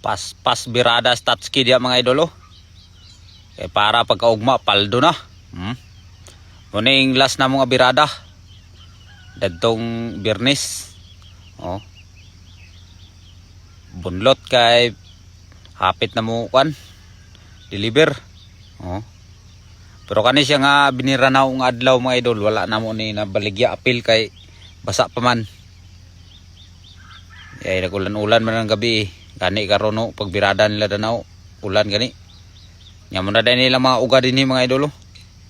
Pas birada statski dia mga idol oh. Kay para pagkaugma paldo na. Muning last na mga birada. Dadtong Biyernes. Oh. Bunlot kay hapit na mo kan deliver. Oh. Pero kani siya nga binira na ang adlaw mga idol, wala na mo ni nabaligya apil kay basa pa man. Ay nagulan-ulan man ang gabi. Gani karon no pagbirada nila danaw, ulan gani. Nya mo na din nila mga uga dinhi mga idol.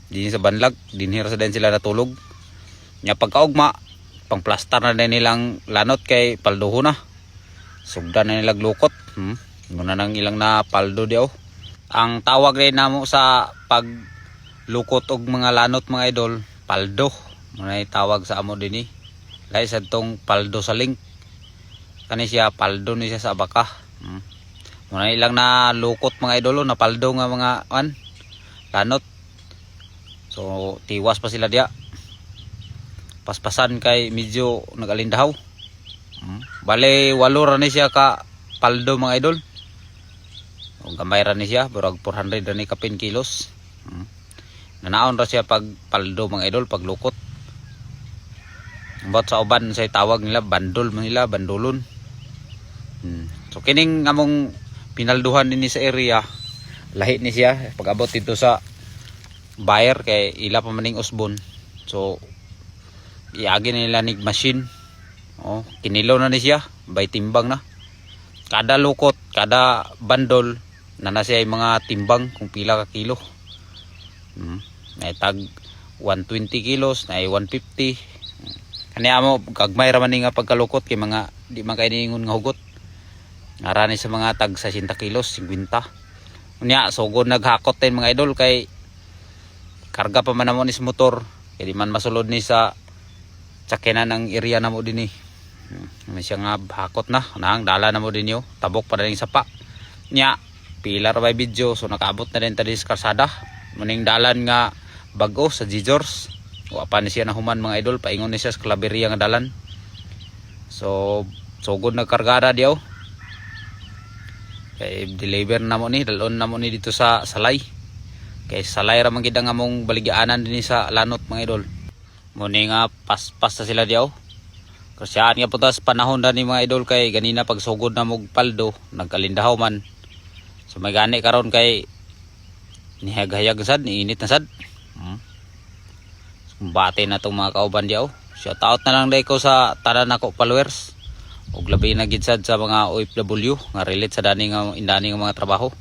Dinhi sa banlag, dinhi ra sa din sila natulog. Nya pagkaugma, pangplastar na din nilang lanot kay palduho na. Sugdan na nilang lukot. Muna nang ilang na paldo diaw. Ang tawag rin namo sa paglukot og mga lanot mga idol, paldo. Muna tawag sa amo dinhi. Lahi sa tong paldo sa link. Kani siya paldo ni siya sa abaka. Muna ilang na lukot mga idolo na paldo nga mga lanot. So tiwas pa sila dia. Paspasan kay medyo nagalindahaw. Bale 8 ra ni siya ka paldo mga idol. O gamay ra ni siya, burag 400 ra ni kapin kilos. Nanaon ra siya pag paldo mga idol, pag lukot. But sa uban say tawag nila bandol man nila, bandolon. So kining among pinalduhan din sa area, lahi ni siya pag abot dito sa buyer kay ila pa maning usbon. So iagi nila nig machine. Oh, kinilaw na ni siya, bay timbang na. Kada lukot, kada bandol na siya ay mga timbang kung pila ka kilo. Ay tag 120 kilos, na 150. Kani amo gagmay ra man nga pagkalukot kay mga di man kay ningon nga hugot. Ngarani sa mga tag 60 kilos, 50. Unya sugod naghakot din mga idol kay karga pa man namo ni sa motor. Kay di man masulod ni sa sakyanan ng area namo dinhi. May siya nga hakot na, nang dala na mo din yo, tabok pa rin sa pa. Nya, pilar by video, so nakaabot na rin tadi sa karsada. Muning dalan nga bago sa G-Jors. Wapa ni siya na human mga idol, paingon ni siya sa Claveria nga dalan. So, sugod nagkargada diyaw. Kay deliver na mo ni, dalon na mo ni dito sa Salay. Kay Salay ra man gid ang among baligyaanan din sa lanot mga idol. Muning nga pas sa sila diyaw. Kasyaan nga putas panahon na ni mga idol kay ganina pag sugod na mog paldo nagkalindahaw man. So may gani karon kay nihag-hayag sad, niinit na sad. Bate na tong mga kauban diaw. Shout out na lang day ko sa tanan nako followers. Ug labi na gid sad sa mga OFW nga relate sa dani nga indani nga mga trabaho.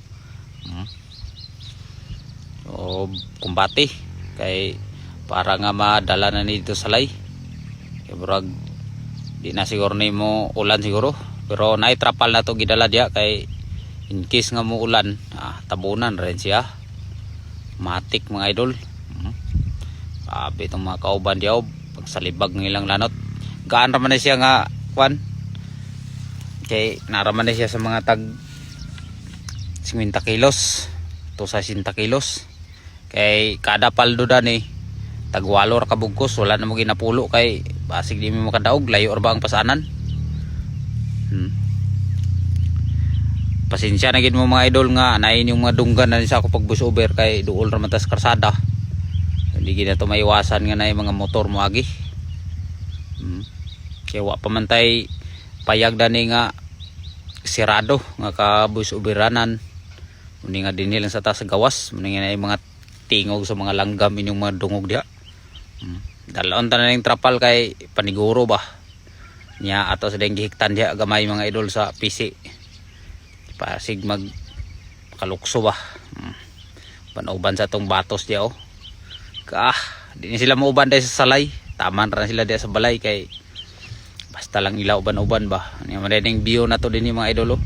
So kumbati kay para nga madala na ni dito sa lay. Kay burag di na siguro ni mo ulan siguro, pero naitrapal na to gidala dia kay in case nga mo ulan, tabunan rin siya. Matik mga idol. Sabi itong mga kauban diyaw pag salibag ng ilang lanot. Gaan raman na siya nga kwan. Kay naraman na siya sa mga tag 50 kilos to sa 60 kilos. Kay kada paldo dani tag 8 ra kabugkos, wala na mo ginapulo kay basig di mo makadaog, layo or ba ang pasanan. Pasensya na gid mo mga idol nga nain yung mga dunggan na sa ako pag bus over kay duol ra man tas karsada. Hindi gid na to maiwasan nga na yung mga motor mo agi. Kaya wa pa man tay payag dani nga sirado nga ka bus overanan. Muni nga dinhi lang sa taas gawas, muni nga yung mga tingog sa mga langgam inyong mga dungog diha. Dalon tanan ning trapal kay paniguro ba nya ato sa ding gihiktan diha gamay mga idol sa PC pasig mag kalukso ba. Panuban sa tong batos diha di sila mauban dahil sa salay, taman ra sila diha sa balay kay basta lang ila uban-uban ba nya madayeng view na to dinhi mga idol.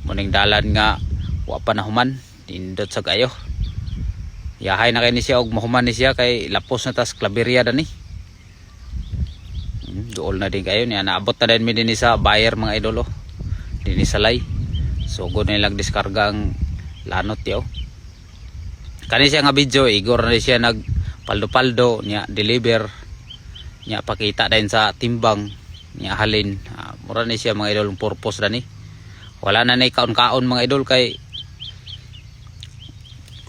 Muning dalan nga wa pa nahuman, tindot sa kayo. Yahay na kay ni siya og mahuman ni siya kay lapos na tas Claveria dani. Dool na din kayo niya, naabot na din mi din sa buyer mga idol dinhi sa lay. So good na lang diskarga ang lanot yaw. Kani siya nga video igor na siya nag paldo-paldo niya deliver niya pakita din sa timbang niya halin. Mura ni siya mga idol purpose dani. wala na kaon-kaon mga idol kay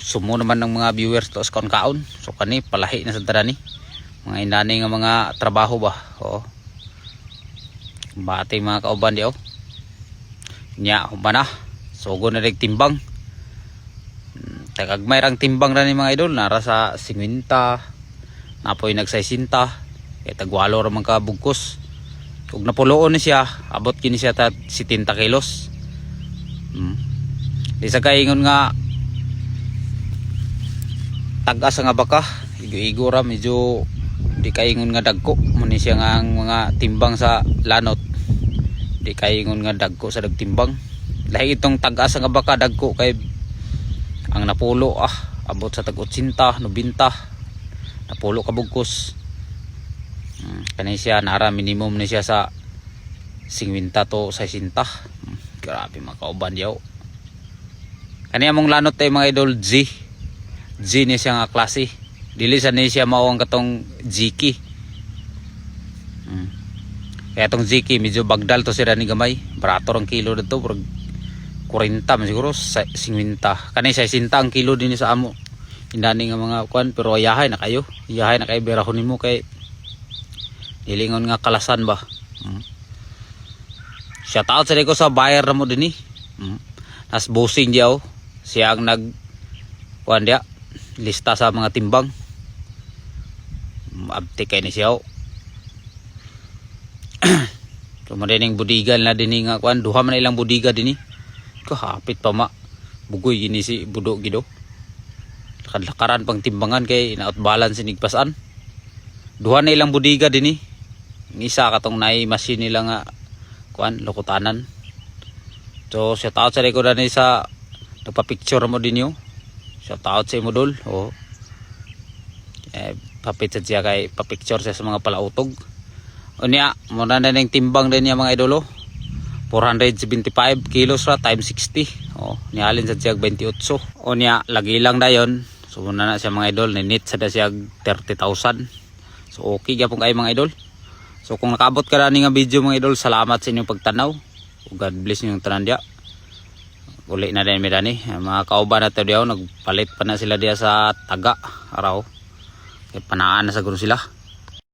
sumo naman ng mga viewers to sa kaon-kaon. So kani palahi na sa dara ni mga inani nga mga trabaho ba. Oo. Bati mga kauban di nya humana sugo na rig timbang. Tagagmay rang timbang ra ni mga idol nara sa 50 napoy nagsaysinta kay tagwalo ra man ka bugkos. Ug napuloon ni siya abot kini siya ta 70 kilos. Di sa kaingon nga tagas nga baka igo-igo ra medyo di kaingon nga dagko mo ni siya nga ang mga timbang sa lanot. Di kaingon nga dagko sa dagtimbang. Lahi itong tagas nga baka dagko kay ang napulo abot sa tag 80, 90 napulo ka bugkos. Kani siya nara minimum ni siya sa 50 to 60. Grabe mga kauban yaw. Kani among lanot tay mga idol G ni siya nga klase. Dili sa ni siya mao ang katong GK. Kaya itong GK medyo bagdal to sila ni gamay. Barato ang kilo dito. 40 man siguro. 50. Kani 60 ang kilo din sa amo. Indani nga mga kuan. Pero ayahay na kayo. Ayahay na kayo. Berahon mo kay nilingon nga kalasan ba. Shout out sa ko sa buyer na mo din Nas bossing diyaw. Siya ang nag kuan dia. Lista sa mga timbang. Abti kay ni siya. So madining budigal na din nga kuan. Duha man ilang budiga din kahapit pa ma. Bugoy gini si budo gido. Lakad-lakaran pang timbangan kay na-out balance sinigpasan. Duha na ilang budiga din Ang isa katong naay machine nila nga kuan lokutanan. So shout out sa ko na ni sa nagpa-picture mo din yo. Shout out sa imo dol. Papit sa siya kay pa-picture siya sa mga palautog. Unya muna na ning timbang din niya mga idolo. 475 kilos ra times 60. Nialin sa siya 28. Unya lagi lang dayon. So muna na siya mga idol ninit sa siya 30,000. So okay gyapon kay mga idol. So kung nakaabot ka na nga video mga idol, salamat sa inyong pagtanaw. God bless ninyong tanan dia. Uli na din midani. Mga kauban na ito diyaw, nagpalit pa na sila diya sa taga araw. Kaya panaan na sa gulo sila.